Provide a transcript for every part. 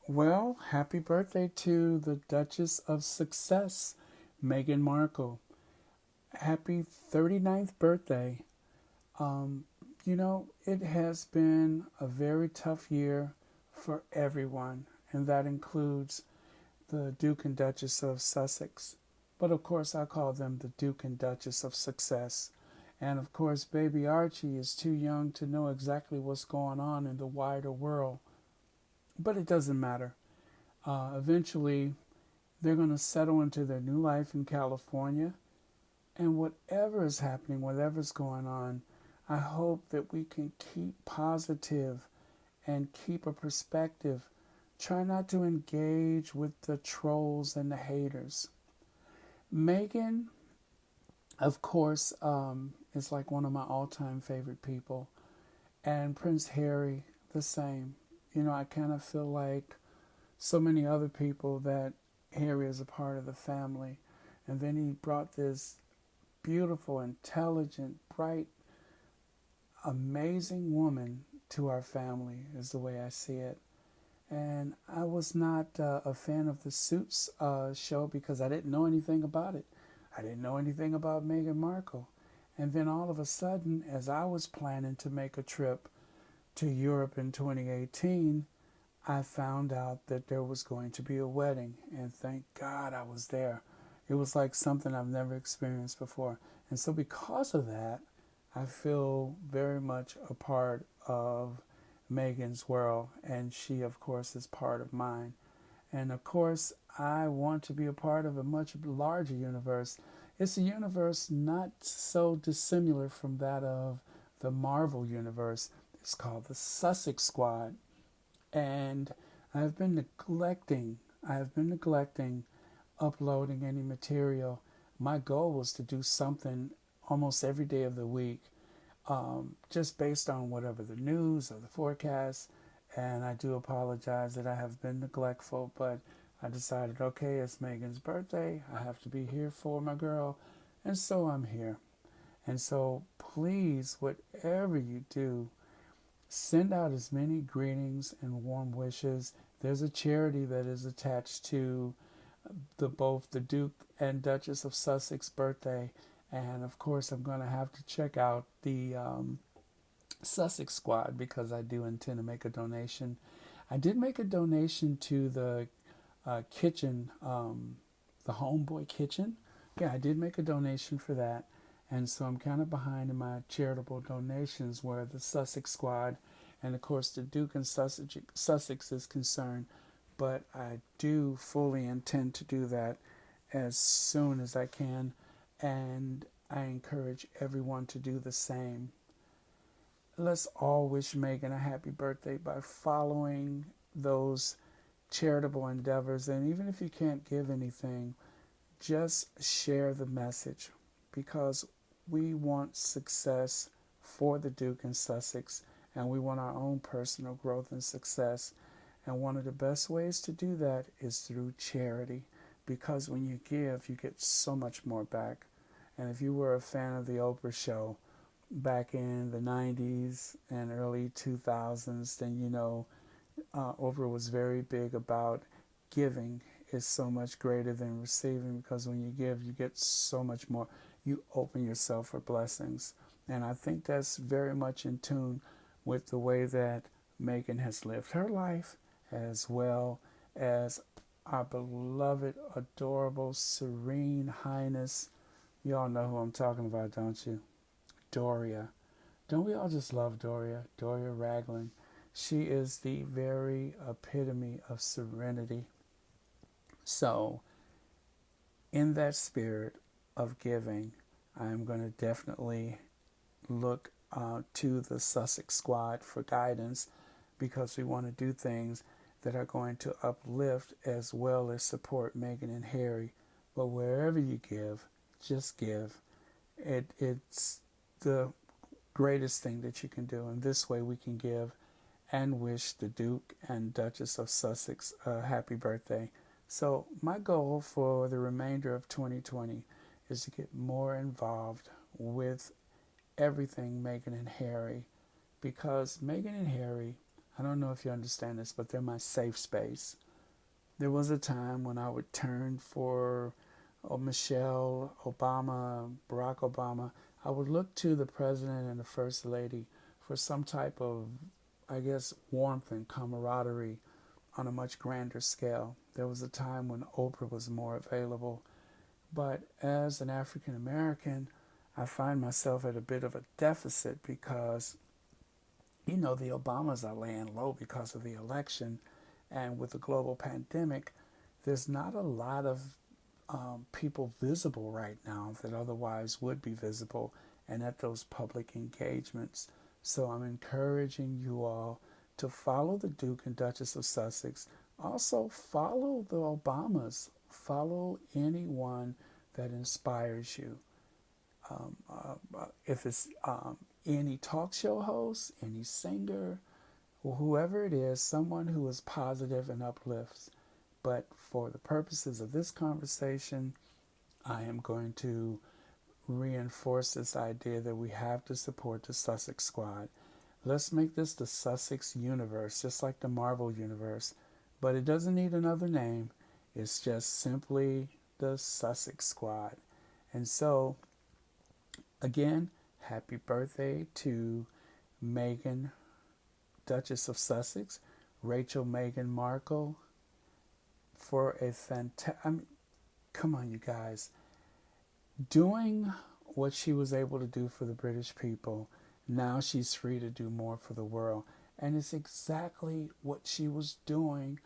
Well, happy birthday to the Duchess of Success, Meghan Markle. Happy 39th birthday. Um, it has been a very tough year for everyone, and that includes the Duke and Duchess of Sussex. But of course, I call them the Duke and Duchess of Success. And of course, baby Archie is too young to know exactly what's going on in the wider world. But it doesn't matter. Eventually, they're going to settle into their new life in California. And whatever is happening, whatever's going on, I hope that we can keep positive and keep a perspective. Try not to engage with the trolls and the haters. Meghan, of course, is like one of my all time favorite people. And Prince Harry, the same. I kind of feel like so many other people that Harry is a part of the family. And then he brought this beautiful, intelligent, bright, amazing woman to our family, is the way I see it. And I was not a fan of the Suits show because I didn't know anything about it. I didn't know anything about Meghan Markle. And then all of a sudden, as I was planning to make a trip to Europe in 2018, I found out that there was going to be a wedding. And thank God I was there. It was like something I've never experienced before. And so, because of that, I feel very much a part of Megan's world, and she, of course, is part of mine. And of course, I want to be a part of a much larger universe. It's a universe not so dissimilar from that of the Marvel universe. It's called the Sussex Squad. And I've been neglecting, I've been neglecting uploading any material. My goal was to do something almost every day of the week, just based on whatever the news or the forecast. And I do apologize that I have been neglectful, but I decided, okay, it's Megan's birthday. I have to be here for my girl. And so I'm here. And so please, whatever you do, send out as many greetings and warm wishes. There's a charity that is attached to both the Duke and Duchess of Sussex birthday, and of course I'm going to have to check out the Sussex Squad because I do intend to make a donation. I did make a donation to the kitchen, the Homeboy Kitchen. Yeah, I did make a donation for that. And so I'm kind of behind in my charitable donations where the Sussex Squad and, of course, the Duke and Sussex is concerned. But I do fully intend to do that as soon as I can. And I encourage everyone to do the same. Let's all wish Megan a happy birthday by following those charitable endeavors. And even if you can't give anything, just share the message because we want success for the Duke and Sussex, and we want our own personal growth and success. And one of the best ways to do that is through charity because when you give, you get so much more back. And if you were a fan of the Oprah show back in the 90s and early 2000s, then Oprah was very big about giving is so much greater than receiving because when you give, you get so much more. You open yourself for blessings. And I think that's very much in tune with the way that Megan has lived her life as well as our beloved, adorable, serene highness. You all know who I'm talking about, don't you? Doria. Don't we all just love Doria? Doria Ragland. She is the very epitome of serenity. So, in that spirit of giving, I'm going to definitely look to the Sussex Squad for guidance because we want to do things that are going to uplift as well as support Meghan and Harry. But wherever you give, just give. It's the greatest thing that you can do. And this way we can give and wish the Duke and Duchess of Sussex a happy birthday. So my goal for the remainder of 2020 is to get more involved with everything Meghan and Harry because Meghan and Harry, I don't know if you understand this, but they're my safe space. There was a time when I would turn for Michelle Obama, Barack Obama. I would look to the president and the first lady for some type of, I guess, warmth and camaraderie on a much grander scale. There was a time when Oprah was more available. But as an African American, I find myself at a bit of a deficit because, the Obamas are laying low because of the election. And with the global pandemic, there's not a lot of people visible right now that otherwise would be visible and at those public engagements. So I'm encouraging you all to follow the Duke and Duchess of Sussex. Also, follow the Obamas. Follow anyone that inspires you. If it's any talk show host, any singer, or whoever it is, someone who is positive and uplifts. But for the purposes of this conversation, I am going to reinforce this idea that we have to support the Sussex Squad. Let's make this the Sussex universe, just like the Marvel universe. But it doesn't need another name. It's just simply the Sussex Squad. And so, again, happy birthday to Meghan, Duchess of Sussex, Rachel Meghan Markle, for a fantastic... come on, you guys. Doing what she was able to do for the British people, now she's free to do more for the world. And it's exactly what she was doing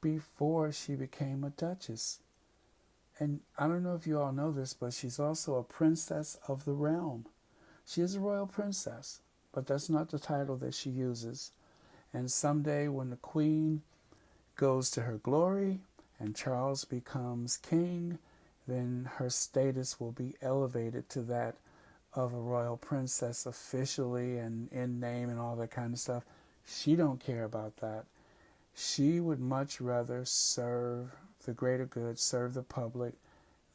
before she became a duchess. And I don't know if you all know this, but she's also a princess of the realm. She is a royal princess, but that's not the title that she uses. And someday when the Queen goes to her glory and Charles becomes king, then her status will be elevated to that of a royal princess officially and in name and all that kind of stuff. She don't care about that. She would much rather serve the greater good, serve the public.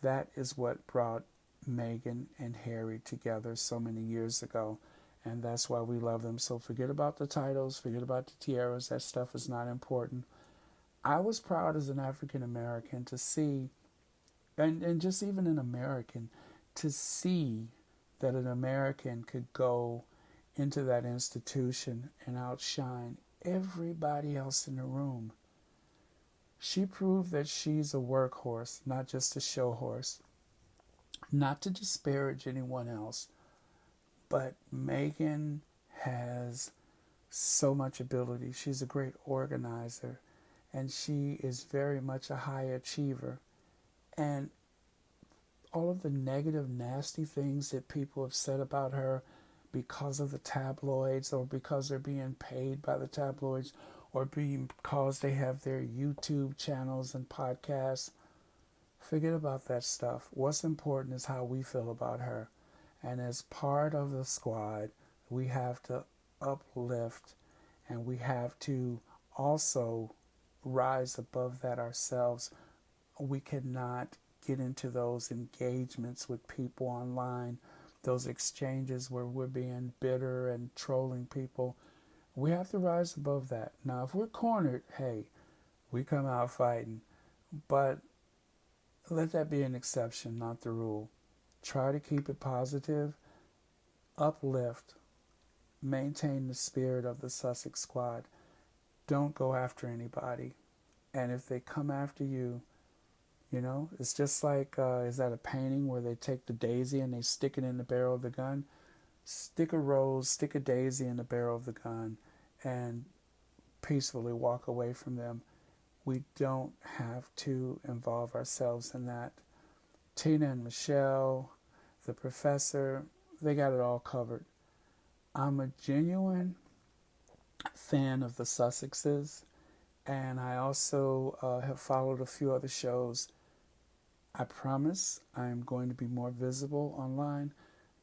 That is what brought Meghan and Harry together so many years ago. And that's why we love them. So forget about the titles, forget about the tiaras. That stuff is not important. I was proud as an African American to see, and just even an American, to see that an American could go into that institution and outshine everybody else in the room. She proved that she's a workhorse, not just a show horse. Not to disparage anyone else, but Meghan has so much ability. She's a great organizer, and she is very much a high achiever. And all of the negative, nasty things that people have said about her because of the tabloids or because they're being paid by the tabloids or because they have their YouTube channels and podcasts, forget about that stuff. What's important is how we feel about her. And as part of the squad, we have to uplift and we have to also rise above that ourselves. We cannot get into those engagements with people online, those exchanges where we're being bitter and trolling people. We have to rise above that. Now, if we're cornered, hey, we come out fighting. But let that be an exception, not the rule. Try to keep it positive, uplift, maintain the spirit of the Sussex Squad. Don't go after anybody. And if they come after you, it's just like, is that a painting where they take the daisy and they stick it in the barrel of the gun? Stick a rose, stick a daisy in the barrel of the gun, and peacefully walk away from them. We don't have to involve ourselves in that. Tina and Michelle, the professor, they got it all covered. I'm a genuine fan of the Sussexes, and I also have followed a few other shows. I promise I'm going to be more visible online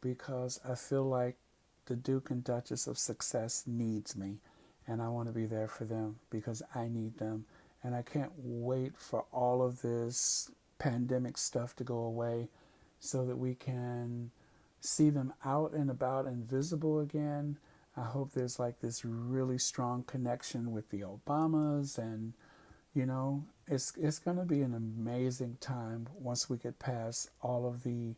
because I feel like the Duke and Duchess of Success needs me, and I want to be there for them because I need them. And I can't wait for all of this pandemic stuff to go away so that we can see them out and about and visible again. I hope there's like this really strong connection with the Obamas, and it's going to be an amazing time once we get past all of the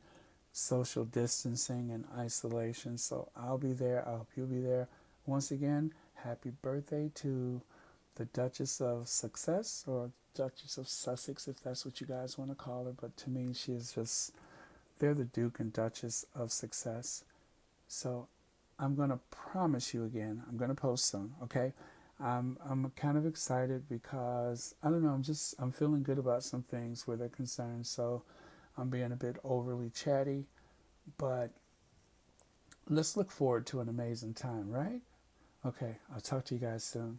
social distancing and isolation. So I'll be there. I hope you'll be there. Once again, happy birthday to the Duchess of Success, or Duchess of Sussex, if that's what you guys want to call her. But to me, they're the Duke and Duchess of Success. So I'm going to promise you again, I'm going to post some, okay? I'm kind of excited because, I don't know, I'm feeling good about some things where they're concerned. So I'm being a bit overly chatty, but let's look forward to an amazing time, right? Okay, I'll talk to you guys soon.